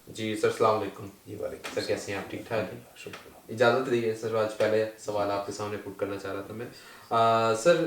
جی سر، السلام علیکم. جی وعلیکم سر السلام. کیسے ہیں آپ؟ ٹھیک ٹھاک ہیں؟ شکریہ. اجازت دیجیے سر، آج پہلے سوال آپ کے سامنے پٹ کرنا چاہ رہا تھا میں. سر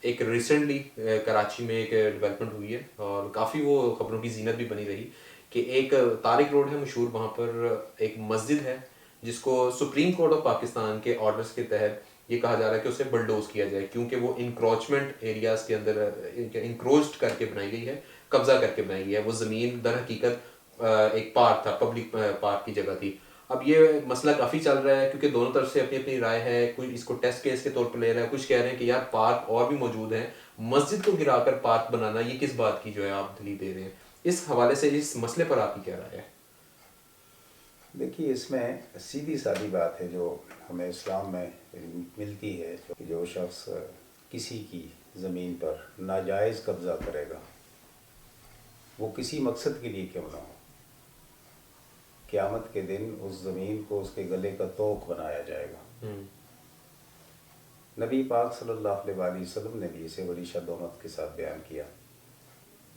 ایک ریسنٹلی کراچی میں ایک ڈیولپمنٹ ہوئی ہے اور کافی وہ خبروں کی زینت بھی بنی رہی کہ ایک طارق روڈ ہے مشہور، وہاں پر ایک مسجد ہے جس کو سپریم کورٹ آف پاکستان کے آرڈرز کے تحت یہ کہا جا رہا ہے کہ اسے بلڈوز کیا جائے، کیونکہ وہ انکروچمنٹ ایریاز کے اندر انکروچڈ کر کے بنائی گئی ہے، قبضہ کر کے بنائی گئی ہے. وہ زمین در حقیقت ایک پارک تھا، پبلک پارک کی جگہ تھی. اب یہ مسئلہ کافی چل رہا ہے کیونکہ دونوں طرف سے اپنی اپنی رائے ہے. کوئی اس کو ٹیسٹ کیس کے طور پر لے رہا ہے، کچھ کہہ رہے ہیں کہ یار پارک اور بھی موجود ہیں، مسجد کو گرا کر پارک بنانا یہ کس بات کی جو ہے آپ دلیل دے رہے ہیں. اس حوالے سے اس مسئلے پر آپ کی کیا رائے ہے؟ دیکھیے، اس میں سیدھی سادی بات ہے جو ہمیں اسلام میں ملتی ہے کہ جو شخص کسی کی زمین پر ناجائز قبضہ کرے گا وہ کسی مقصد کے لیے کیوں نہ ہو، قیامت کے دن اس زمین کو اس کے گلے کا طوق بنایا جائے گا. نبی پاک صلی اللہ علیہ وآلہ وسلم نے بھی اسے بڑی شد و مت کے ساتھ بیان کیا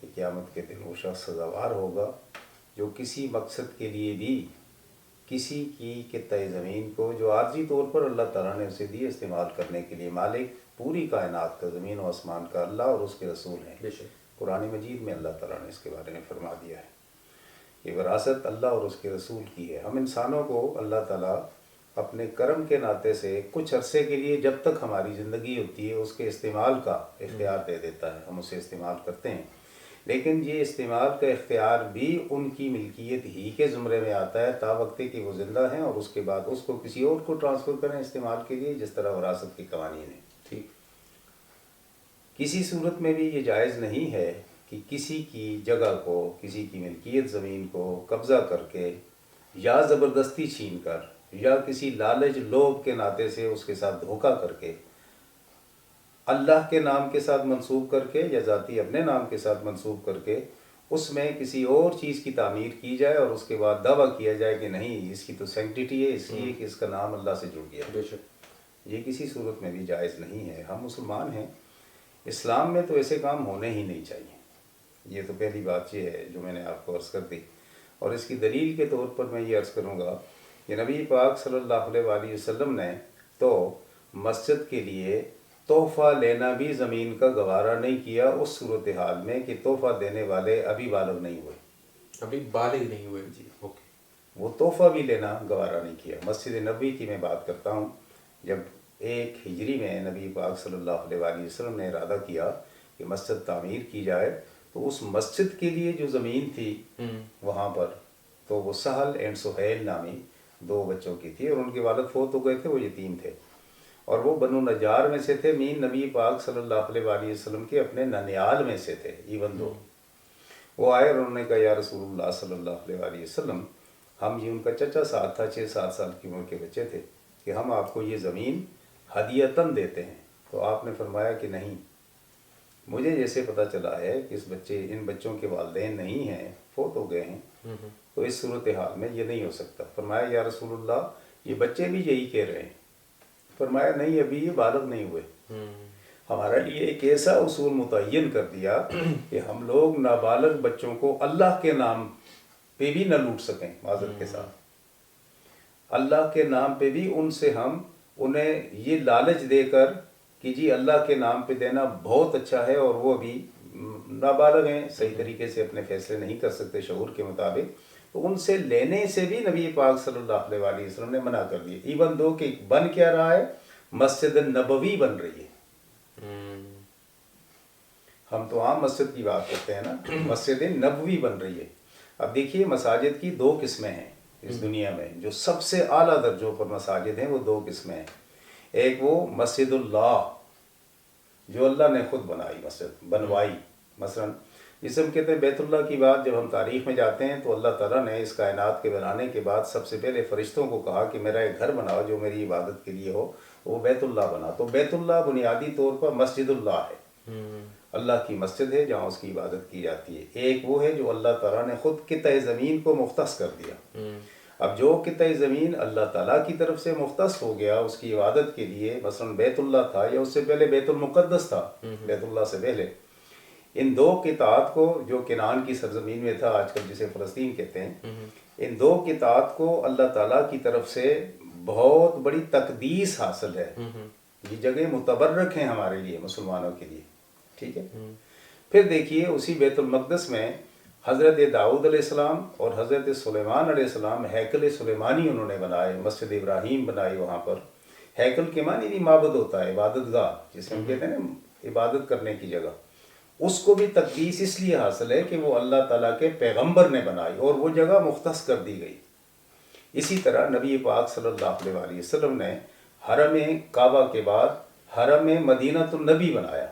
کہ قیامت کے دن وہ شخص سزاوار ہوگا جو کسی مقصد کے لیے بھی کسی کی قطعہ زمین کو جو عارضی طور پر اللہ تعالیٰ نے اسے دی استعمال کرنے کے لیے. مالک پوری کائنات کا، زمین و آسمان کا اللہ اور اس کے رسول ہیں. بے شک. قرآن مجید میں اللہ تعالیٰ نے اس کے بارے میں فرما دیا ہے کہ وراثت اللہ اور اس کے رسول کی ہے. ہم انسانوں کو اللہ تعالیٰ اپنے کرم کے ناطے سے کچھ عرصے کے لیے جب تک ہماری زندگی ہوتی ہے اس کے استعمال کا اختیار دے دیتا ہے، ہم اسے استعمال کرتے ہیں. لیکن یہ استعمال کا اختیار بھی ان کی ملکیت ہی کے زمرے میں آتا ہے تا وقت کہ وہ زندہ ہیں، اور اس کے بعد اس کو کسی اور کو ٹرانسفر کریں استعمال کے لیے، جس طرح وراثت کے قوانین ہیں. ٹھیک. کسی صورت میں بھی یہ جائز نہیں ہے کہ کسی کی جگہ کو، کسی کی ملکیت زمین کو قبضہ کر کے یا زبردستی چھین کر یا کسی لالچ لوبھ کے ناطے سے اس کے ساتھ دھوکہ کر کے اللہ کے نام کے ساتھ منسوب کر کے یا ذاتی اپنے نام کے ساتھ منسوب کر کے اس میں کسی اور چیز کی تعمیر کی جائے اور اس کے بعد دعویٰ کیا جائے کہ نہیں اس کی تو سینکٹیٹی ہے، اس لیے کہ اس کا نام اللہ سے جڑ گیا. بے شک. یہ کسی صورت میں بھی جائز نہیں ہے. ہم مسلمان ہیں، اسلام میں تو ایسے کام ہونے ہی نہیں چاہیے. یہ تو پہلی بات یہ ہے جو میں نے آپ کو عرض کر دی. اور اس کی دلیل کے طور پر میں یہ عرض کروں گا کہ نبی پاک صلی اللہ علیہ وآلہ وسلم نے تو مسجد کے لیے تحفہ لینا بھی زمین کا گوارا نہیں کیا اس صورتحال میں کہ تحفہ دینے والے ابھی بالغ نہیں ہوئے. ابھی بالغ نہیں ہوئے. جی. اوکے. وہ تحفہ بھی لینا گوارا نہیں کیا. مسجد نبوی کی میں بات کرتا ہوں. جب 1 ہجری میں نبی پاک صلی اللہ علیہ وآلہ وسلم نے ارادہ کیا کہ مسجد تعمیر کی جائے تو اس مسجد کے لیے جو زمین تھی وہاں پر تو وہ سہل اینڈ سہیل نامی 2 بچوں کی تھی، اور ان کے والد فوت ہو گئے تھے، وہ یتیم تھے، اور وہ بنو نجار میں سے تھے. مین نبی پاک صلی اللہ علیہ وآلہ وسلم کے اپنے ننیال میں سے تھے. ایون دو وہ آئے اور انہوں نے کہا یا رسول اللہ صلی اللہ علیہ وآلہ وسلم، ہم یہ ان کا چچا ساتھ تھا، 6-7 سال کی عمر کے بچے تھے، کہ ہم آپ کو یہ زمین ہدیتاً دیتے ہیں. تو آپ نے فرمایا کہ نہیں، مجھے جیسے پتہ چلا ہے کہ ان بچوں کے والدین نہیں ہیں، فوت ہو گئے ہیں، تو اس صورتحال میں یہ نہیں ہو سکتا. فرمایا یا رسول اللہ یہ بچے بھی یہی کہہ رہے ہیں. فرمایا نہیں، ابھی یہ بالغ نہیں ہوئے. ہمارے لیے ایک ایسا اصول متعین کر دیا کہ ہم لوگ نابالغ بچوں کو اللہ کے نام پہ بھی نہ لوٹ سکیں. معذرت کے ساتھ اللہ کے نام پہ بھی ان سے ہم انہیں یہ لالچ دے کر کہ جی اللہ کے نام پہ دینا بہت اچھا ہے، اور وہ ابھی نابالغ ہیں، صحیح طریقے سے اپنے فیصلے نہیں کر سکتے شعور کے مطابق، تو ان سے لینے سے بھی نبی پاک صلی اللہ علیہ وآلہ وسلم نے منع کر دیا. ایون دو کہ بن کیا رہا ہے، مسجد نبوی بن رہی ہے. ہم تو عام مسجد کی بات کرتے ہیں نا، مسجد نبوی بن رہی ہے. اب دیکھیے مساجد کی 2 قسمیں ہیں اس دنیا میں. جو سب سے اعلیٰ درجوں پر مساجد ہیں وہ 2 قسمیں ہیں. ایک وہ مسجد اللہ جو اللہ نے خود بنائی، مسجد بنوائی. مثلا جسے ہم کہتے ہیں بیت اللہ کی بات جب ہم تاریخ میں جاتے ہیں تو اللہ تعالیٰ نے اس کائنات کے بنانے کے بعد سب سے پہلے فرشتوں کو کہا کہ میرا ایک گھر بناؤ جو میری عبادت کے لیے ہو. وہ بیت اللہ بنا. تو بیت اللہ بنیادی طور پر مسجد اللہ ہے، اللہ کی مسجد ہے جہاں اس کی عبادت کی جاتی ہے. ایک وہ ہے جو اللہ تعالیٰ نے خود قطع زمین کو مختص کر دیا. اب جو قطع زمین اللہ تعالیٰ کی طرف سے مختص ہو گیا اس کی عبادت کے لیے، مثلا بیت اللہ تھا یا اس سے پہلے بیت المقدس تھا، بیت اللہ سے پہلے ان دو قطاعت کو جو کنعان کی سرزمین میں تھا، آج کل جسے فلسطین کہتے ہیں، ان دو قطاعت کو اللہ تعالیٰ کی طرف سے بہت بڑی تقدیس حاصل ہے. یہ جگہ متبرک ہیں ہمارے لیے، مسلمانوں کے لیے. ٹھیک ہے. پھر دیکھیے اسی بیت المقدس میں حضرت داؤد علیہ السلام اور حضرت سلیمان علیہ السلام ہیکل سلیمانی انہوں نے بنائے، مسجد ابراہیم بنائی وہاں پر. ہیکل کے معنی بھی معبد ہوتا ہے، عبادت گاہ جسے ہم کہتے ہیں نا، عبادت کرنے کی جگہ. اس کو بھی تقدیس اس لیے حاصل ہے کہ وہ اللہ تعالیٰ کے پیغمبر نے بنائی اور وہ جگہ مختص کر دی گئی. اسی طرح نبی پاک صلی اللہ علیہ وسلم نے حرم کعبہ کے بعد حرم مدینۃ النبی بنایا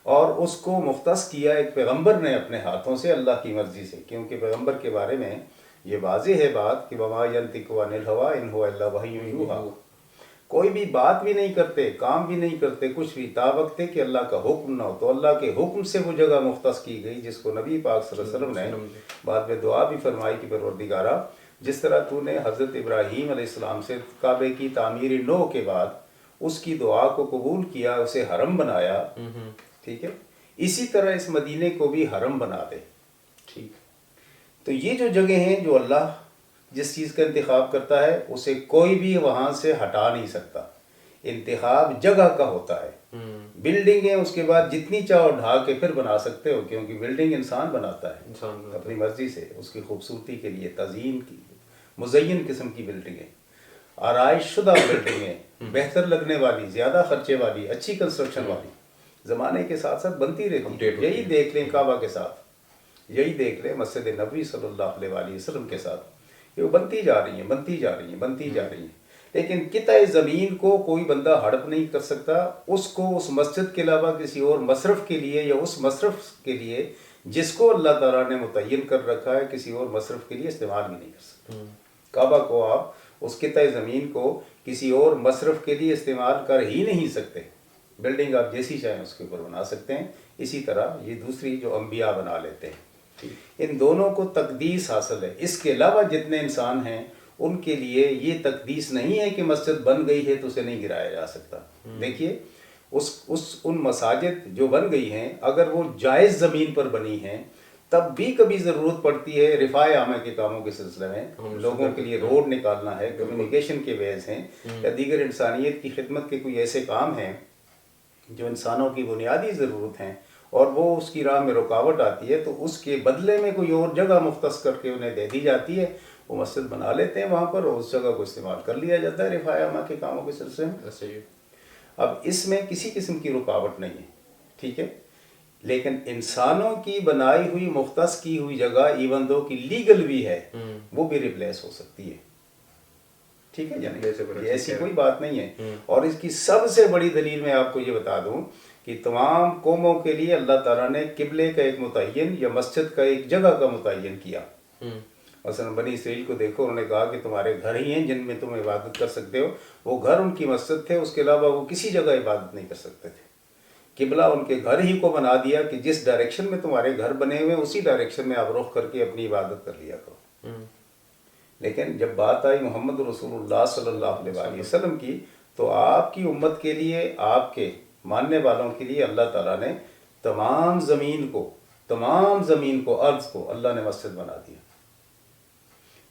اور اس کو مختص کیا ایک پیغمبر نے اپنے ہاتھوں سے، اللہ کی مرضی سے. کیونکہ پیغمبر کے بارے میں یہ واضح ہے بات کہ وما ینطق عن الہویٰ ان ہو الا وحی یوحیٰ، کوئی بھی بات بھی نہیں کرتے، کام بھی نہیں کرتے، کچھ بھی تا وقت ہے کہ اللہ کا حکم نہ ہو. تو اللہ کے حکم سے وہ جگہ مختص کی گئی جس کو نبی پاک صلی اللہ علیہ وسلم نے بعد میں دعا بھی فرمائی کہ پروردگارا، جس طرح تو نے حضرت ابراہیم علیہ السلام سے کعبے کی تعمیر نو کے بعد اس کی دعا کو قبول کیا، اسے حرم بنایا، ٹھیک ہے، اسی طرح اس مدینے کو بھی حرم بنا دے. ٹھیک. تو یہ جو جگہ ہیں جو اللہ جس چیز کا انتخاب کرتا ہے اسے کوئی بھی وہاں سے ہٹا نہیں سکتا. انتخاب جگہ کا ہوتا ہے. بلڈنگ ہے اس کے بعد جتنی چاہو ڈھا کے پھر بنا سکتے ہو، کیونکہ بلڈنگ انسان بناتا ہے اپنی مرضی سے، اس کی خوبصورتی کے لیے، تزئین کی، مزین قسم کی بلڈنگ ہے، آرائش شدہ بلڈنگ ہے، بہتر لگنے والی، زیادہ خرچے والی، اچھی کنسٹرکشن والی، زمانے کے ساتھ ساتھ بنتی رہتی ہے. یہی دیکھ لیں کعبہ کے ساتھ، یہی دیکھ لیں مسجد نبوی صلی اللہ علیہ وسلم کے ساتھ، یہ بنتی جا رہی ہیں، بنتی جا رہی ہیں، بنتی جا رہی ہیں. لیکن قطع زمین کو کوئی بندہ ہڑپ نہیں کر سکتا، اس کو اس مسجد کے علاوہ کسی اور مصرف کے لیے یا اس مصرف کے لیے جس کو اللہ تعالیٰ نے متعین کر رکھا ہے کسی اور مصرف کے لیے استعمال بھی نہیں کر سکتے. کعبہ کو آپ اس قطع زمین کو کسی اور مصرف کے لیے استعمال کر ہی نہیں سکتے. بلڈنگ آپ جیسی چاہیں اس کے اوپر بنا سکتے ہیں. اسی طرح یہ دوسری جو انبیاء بنا لیتے ہیں، ان دونوں کو تقدیس حاصل ہے. اس کے علاوہ جتنے انسان ہیں ان کے لیے یہ تقدیس نہیں ہے کہ مسجد بن گئی ہے تو اسے نہیں گرایا جا سکتا. دیکھیے ان مساجد جو بن گئی ہیں اگر وہ جائز زمین پر بنی ہیں تب بھی کبھی ضرورت پڑتی ہے رفاع عامہ کے کاموں کے سلسلے میں، لوگوں کے لیے روڈ نکالنا ہے، کمیونیکیشن کے ویز ہیں یا دیگر انسانیت کی خدمت کے کوئی ایسے کام ہیں جو انسانوں کی بنیادی ضرورت ہیں اور وہ اس کی راہ میں رکاوٹ آتی ہے، تو اس کے بدلے میں کوئی اور جگہ مختص کر کے انہیں دے دی جاتی ہے. وہ مسجد بنا لیتے ہیں وہاں پر اور اس جگہ کو استعمال کر لیا جاتا ہے رفاع عامہ کے کاموں کے سلسلے میں. اب اس میں کسی قسم کی رکاوٹ نہیں ہے، ٹھیک ہے. لیکن انسانوں کی بنائی ہوئی مختص کی ہوئی جگہ ایون دو کی لیگل بھی ہے، وہ بھی ریپلیس ہو سکتی ہے. ٹھیک ہے جناب، ایسی کوئی بات نہیں ہے. اور اس کی سب سے بڑی دلیل میں آپ کو یہ بتا دوں کہ تمام قوموں کے لیے اللہ تعالیٰ نے قبلے کا ایک متعین یا مسجد کا ایک جگہ کا متعین کیا. مثلا بنی اسرائیل کو دیکھو، انہوں نے کہا کہ تمہارے گھر ہی ہیں جن میں تم عبادت کر سکتے ہو. وہ گھر ان کی مسجد تھے، اس کے علاوہ وہ کسی جگہ عبادت نہیں کر سکتے تھے. قبلہ ان کے گھر ہی کو بنا دیا کہ جس ڈائریکشن میں تمہارے گھر بنے ہوئے اسی ڈائریکشن میں آپ رخ کر کے اپنی عبادت کر لیا کرو. لیکن جب بات آئی محمد رسول اللہ صلی اللہ علیہ وسلم کی تو آپ کی امت کے لیے، آپ کے ماننے والوں کے لیے اللہ تعالیٰ نے تمام زمین کو ارض کو اللہ نے مسجد بنا دیا.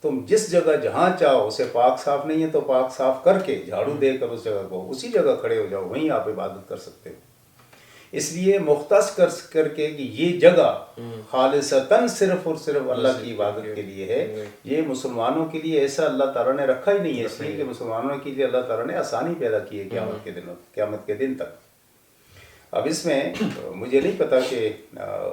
تم جس جگہ جہاں چاہو، اسے پاک صاف نہیں ہے تو پاک صاف کر کے جھاڑو دے کر اس جگہ کو اسی جگہ کھڑے ہو جاؤ، وہیں آپ عبادت کر سکتے ہو. اس لیے مختص کر کے کہ یہ جگہ خالصتاً صرف اور صرف اللہ کی عبادت کے لیے ہے. یہ مسلمانوں کے لیے ایسا اللہ تعالیٰ نے رکھا ہی نہیں ہے، اس لیے کہ مسلمانوں کے لیے اللہ تعالیٰ نے آسانی پیدا کی ہے قیامت کے دن تک. اب اس میں مجھے نہیں پتا کہ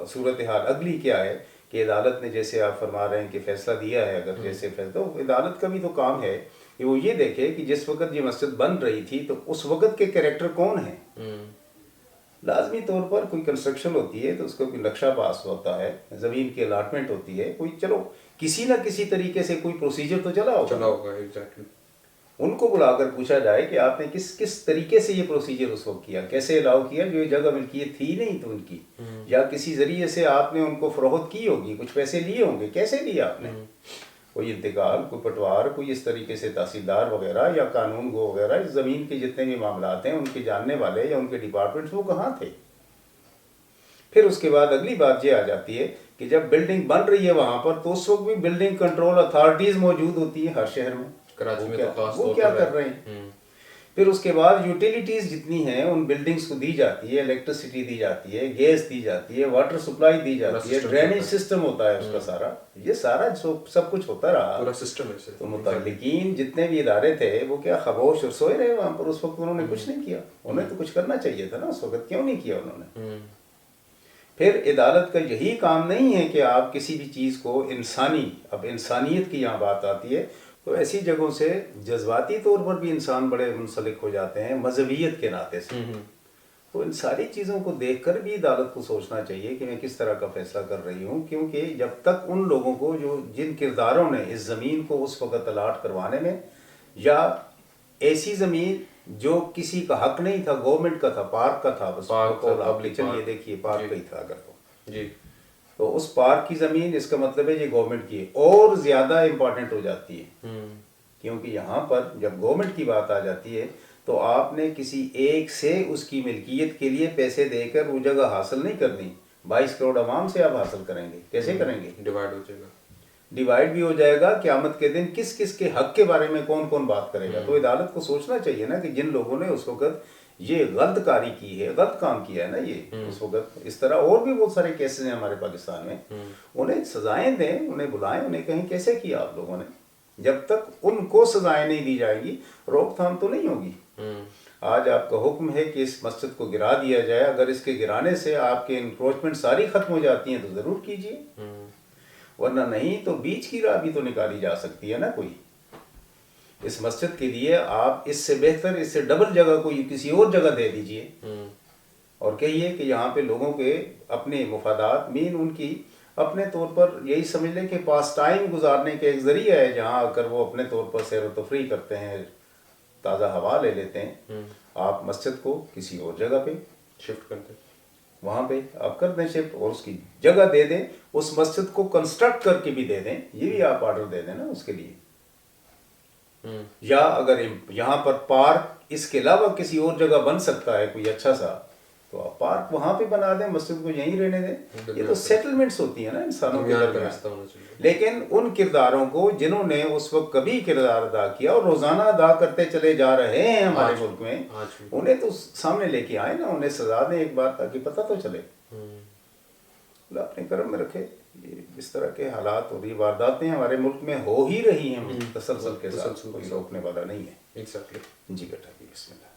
صورتحال اگلی کیا ہے کہ عدالت نے، جیسے آپ فرما رہے ہیں کہ فیصلہ دیا ہے، اگر جیسے فیصلہ، تو عدالت کا بھی تو کام ہے کہ وہ یہ دیکھے کہ جس وقت یہ مسجد بن رہی تھی تو اس وقت کے کریکٹر کون ہیں. لازمی طور پر کوئی کنسٹرکشن ہوتی ہے تو اس کو کوئی نقشہ پاس ہوتا ہے، زمین کی الاٹمنٹ ہوتی ہے، کوئی چلو کسی نہ کسی طریقے سے کوئی پروسیجر تو چلا ہوگا. ان کو بلا کر پوچھا جائے کہ آپ نے کس طریقے سے یہ پروسیجر اس وقت کیا، کیسے الاؤ کیا، جو یہ جگہ ملکیت تھی نہیں تو ان کی، یا کسی ذریعے سے آپ نے ان کو فروخت کی ہوگی، کچھ پیسے لیے ہوں گے، کیسے لیا آپ نے، کوئی انتقال، کوئی پٹوار، کوئی اس طریقے سے تحصیلدار وغیرہ یا قانون گو وغیرہ، اس زمین کے جتنے بھی معاملات ہیں ان کے جاننے والے یا ان کے ڈپارٹمنٹس وہ کہاں تھے. پھر اس کے بعد اگلی بات یہ آ جاتی ہے کہ جب بلڈنگ بن رہی ہے وہاں پر تو اس وقت بھی بلڈنگ کنٹرول اتھارٹیز موجود ہوتی ہیں ہر شہر میں. کراچی میں تو خاص وہ طور کیا پر کر رہے ہیں؟ پھر اس کے بعد یوٹیلیٹیز جتنی ہیں ان بلڈنگز کو دی جاتی ہے, الیکٹریسٹی دی جاتی ہے, گیس دی جاتی ہے, واٹر سپلائی دی جاتی ہے, ڈرینیج سسٹم ہوتا ہے اس کا سارا, یہ سارا سب کچھ ہوتا رہا. پورا سسٹم ہے. تو متعلقین جتنے بھی ادارے تھے وہ کیا خاموش اور سوئے رہے وہاں پر اس وقت؟ انہوں نے کچھ نہیں کیا. انہیں تو کچھ کرنا چاہیے تھا نا اس وقت, کیوں نہیں کیا انہوں نے؟ پھر عدالت کا یہی کام نہیں ہے کہ آپ کسی بھی چیز کو انسانی, اب انسانیت کی یہاں بات آتی ہے تو ایسی جگہوں سے جذباتی طور پر بھی انسان بڑے منسلک ہو جاتے ہیں مذہبیت کے ناطے سے. تو ان ساری چیزوں کو دیکھ کر بھی عدالت کو سوچنا چاہیے کہ میں کس طرح کا فیصلہ کر رہی ہوں, کیونکہ جب تک ان لوگوں کو جن کرداروں نے اس زمین کو اس وقت الاٹ کروانے میں, یا ایسی زمین جو کسی کا حق نہیں تھا, گورنمنٹ کا تھا, پارک کا تھا, بس آپ چلیے دیکھیے پارک کا ہی تھا اگر تو اس پارک کی زمین, اس کا مطلب ہے یہ گورنمنٹ کی ہے, اور زیادہ امپورٹنٹ ہو جاتی ہے. کیونکہ یہاں پر جب گورنمنٹ کی بات آ جاتی ہے تو آپ نے کسی ایک سے اس کی ملکیت کے لیے پیسے دے کر وہ جگہ حاصل نہیں کرنی. 22 کروڑ عوام سے آپ حاصل کریں گے, کیسے کریں گے؟ ڈیوائڈ ہو جائے گا. ڈیوائڈ بھی ہو جائے گا. قیامت کے دن کس کس کے حق کے بارے میں کون کون بات کرے گا؟ تو عدالت کو سوچنا چاہیے نا کہ جن لوگوں نے اس وقت یہ غلط کاری کی ہے, غلط کام کیا ہے نا یہ اس وقت, اس طرح اور بھی بہت سارے کیسز ہیں ہمارے پاکستان میں, انہیں سزائیں دیں, انہیں بلائیں, انہیں کہیں کیسے کیا آپ لوگوں نے. جب تک ان کو سزائیں نہیں دی جائیں گی روک تھام تو نہیں ہوگی. آج آپ کا حکم ہے کہ اس مسجد کو گرا دیا جائے, اگر اس کے گرانے سے آپ کے انکروچمنٹ ساری ختم ہو جاتی ہیں تو ضرور کیجیے, ورنہ نہیں تو بیچ کی راہ بھی تو نکالی جا سکتی ہے نا کوئی. اس مسجد کے لیے آپ اس سے بہتر, اس سے ڈبل جگہ کوئی کسی اور جگہ دے دیجئے اور کہیے کہ یہاں پہ لوگوں کے اپنے مفادات مین ان کی اپنے طور پر یہی سمجھ لیں کہ پاس ٹائم گزارنے کے ایک ذریعہ ہے, جہاں آ کر وہ اپنے طور پر سیر و تفریح کرتے ہیں, تازہ ہوا لے لیتے ہیں. آپ مسجد کو کسی اور جگہ پہ شفٹ کرتے ہیں, وہاں پہ آپ کر دیں شفٹ, اور اس کی جگہ دے دیں, اس مسجد کو کنسٹرکٹ کر کے بھی دے دیں, یہ بھی آپ آرڈر دے دیں نا اس کے لیے. یا اگر یہاں پر پارک اس کے علاوہ کسی اور جگہ بن سکتا ہے کوئی اچھا سا, تو آپ پارک وہاں پہ بنا دیں, مسجد کو یہیں رہنے دیں. یہ تو سیٹلمنٹس ہوتی ہیں نا انسانوں کے درمیان. لیکن ان کرداروں کو جنہوں نے اس وقت کبھی کردار ادا کیا اور روزانہ ادا کرتے چلے جا رہے ہیں ہمارے ملک میں, انہیں تو سامنے لے کے آئے نا, انہیں سزا دیں ایک بار تاکہ پتہ تو چلے. اللہ اپنے کرم میں رکھے. اس طرح کے حالات اور یہ وارداتیں ہمارے ملک میں ہو ہی رہی ہیں تسلسل کے ساتھ, کوئی روکنے والا نہیں ہے. ایگزیکٹلی. جی بیٹا جی بسم اللہ.